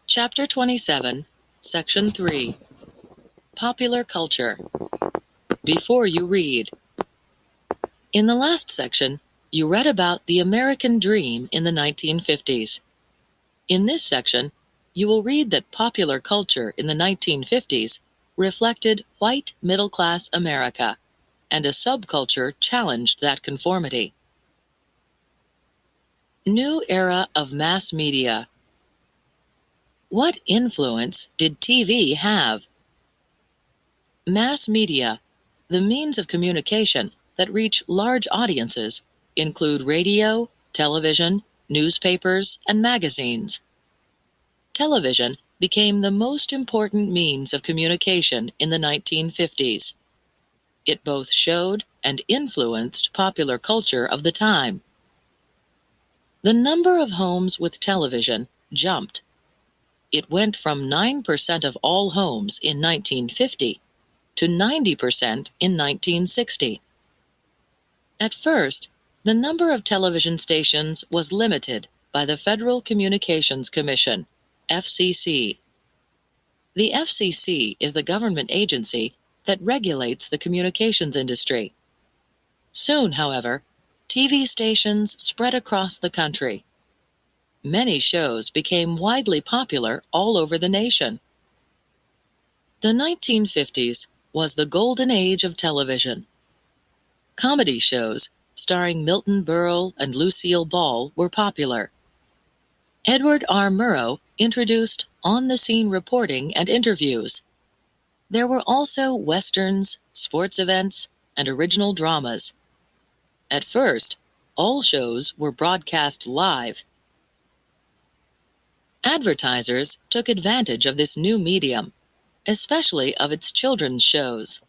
Chapter 27, Section 3, Popular Culture. Before you read. In the last section, you read about the American dream in the 1950s. In this section, you will read that popular culture in the 1950s reflected white middle-class America, and a subculture challenged that conformity. New era of mass media. What influence did TV have? Mass media, the means of communication that reach large audiences, include radio, television, newspapers, and magazines. Television became the most important means of communication in the 1950s. It both showed and influenced popular culture of the time. The number of homes with television jumped. It went from 9% of all homes in 1950 to 90% in 1960. At first, the number of television stations was limited by the Federal Communications Commission, FCC. The FCC is the government agency that regulates the communications industry. Soon, however, TV stations spread across the country. Many shows became widely popular all over the nation. The 1950s was the golden age of television. Comedy shows starring Milton Berle and Lucille Ball were popular. Edward R. Murrow introduced on-the-scene reporting and interviews. There were also westerns, sports events, and original dramas. At first, all shows were broadcast live. Advertisers took advantage of this new medium, especially of its children's shows.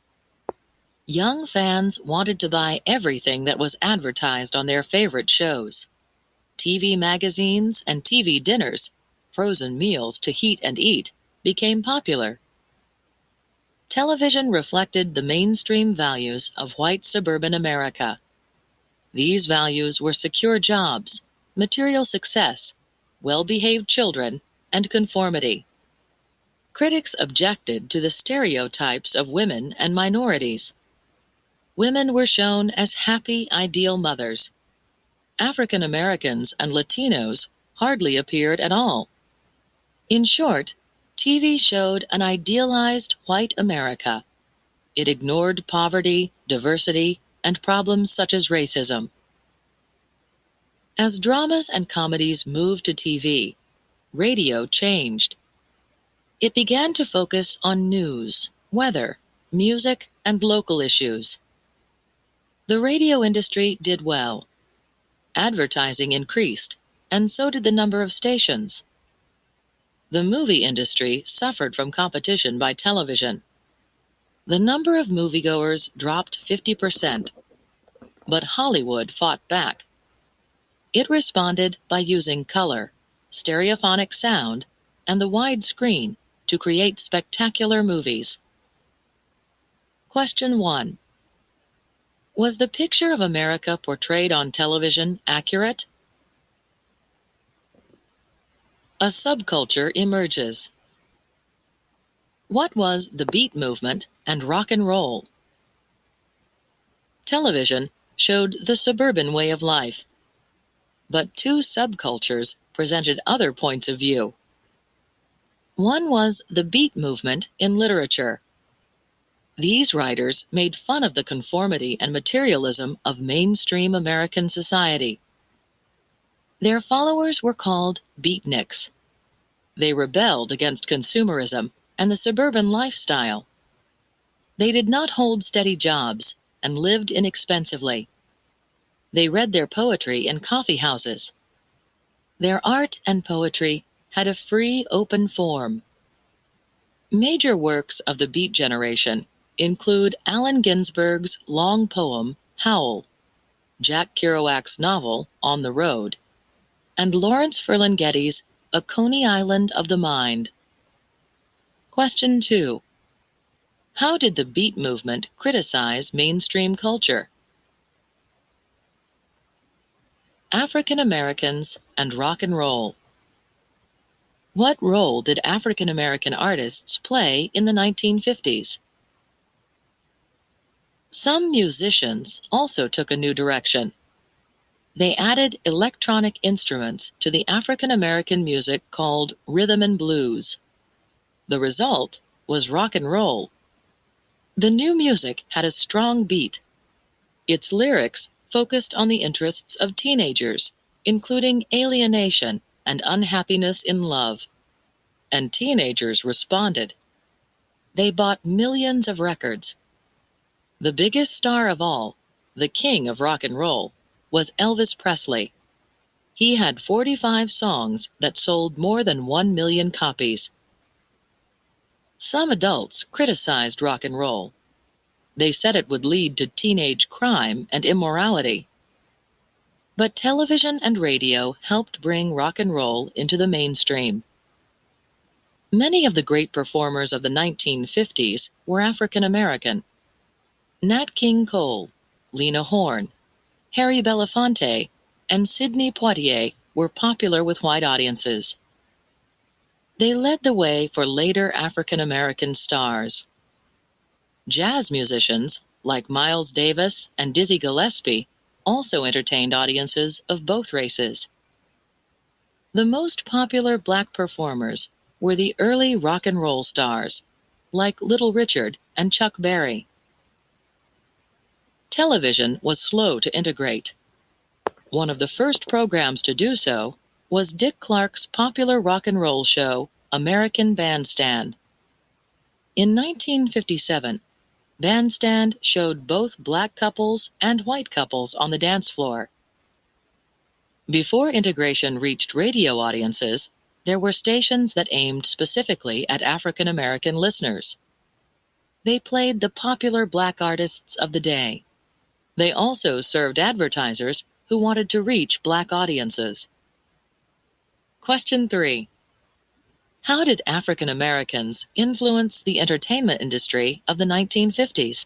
Young fans wanted to buy everything that was advertised on their favorite shows. TV magazines and TV dinners, frozen meals to heat and eat, became popular. Television reflected the mainstream values of white suburban America. These values were secure jobs, material success, well-behaved children, and conformity. Critics objected to the stereotypes of women and minorities. Women were shown as happy, ideal mothers. African Americans and Latinos hardly appeared at all. In short, TV showed an idealized white America. It ignored poverty, diversity, and problems such as racism. As dramas and comedies moved to TV, radio changed. It began to focus on news, weather, music, and local issues. The radio industry did well. Advertising increased, and so did the number of stations. The movie industry suffered from competition by television. The number of moviegoers dropped 50%, but Hollywood fought back. It responded by using color, stereophonic sound, and the wide screen to create spectacular movies. Question 1. Was the picture of America portrayed on television accurate? A subculture emerges. What was the beat movement and rock and roll? Television showed the suburban way of life. But two subcultures presented other points of view. One was the beat movement in literature. These writers made fun of the conformity and materialism of mainstream American society. Their followers were called beatniks. They rebelled against consumerism and the suburban lifestyle. They did not hold steady jobs and lived inexpensively. They read their poetry in coffee houses. Their art and poetry had a free, open form. Major works of the Beat generation include Allen Ginsberg's long poem, Howl, Jack Kerouac's novel, On the Road, and Lawrence Ferlinghetti's A Coney Island of the Mind. Question 2. How did the Beat movement criticize mainstream culture? African Americans and rock and roll. What role did African American artists play in the 1950s? Some musicians also took a new direction. They added electronic instruments to the African American music called rhythm and blues. The result was rock and roll. The new music had a strong beat. Its lyrics focused on the interests of teenagers, including alienation and unhappiness in love. And teenagers responded. They bought millions of records. The biggest star of all, the king of rock and roll, was Elvis Presley. He had 45 songs that sold more than 1 million copies. Some adults criticized rock and roll. They said it would lead to teenage crime and immorality. But television and radio helped bring rock and roll into the mainstream. Many of the great performers of the 1950s were African American. Nat King Cole, Lena Horne, Harry Belafonte, and Sidney Poitier were popular with white audiences. They led the way for later African American stars. Jazz musicians like Miles Davis and Dizzy Gillespie also entertained audiences of both races. The most popular black performers were the early rock and roll stars, like Little Richard and Chuck Berry. Television was slow to integrate. One of the first programs to do so was Dick Clark's popular rock and roll show, American Bandstand. In 1957, Bandstand showed both black couples and white couples on the dance floor. Before integration reached radio audiences, there were stations that aimed specifically at African American listeners. They played the popular black artists of the day. They also served advertisers who wanted to reach black audiences. Question 3. How did African Americans influence the entertainment industry of the 1950s?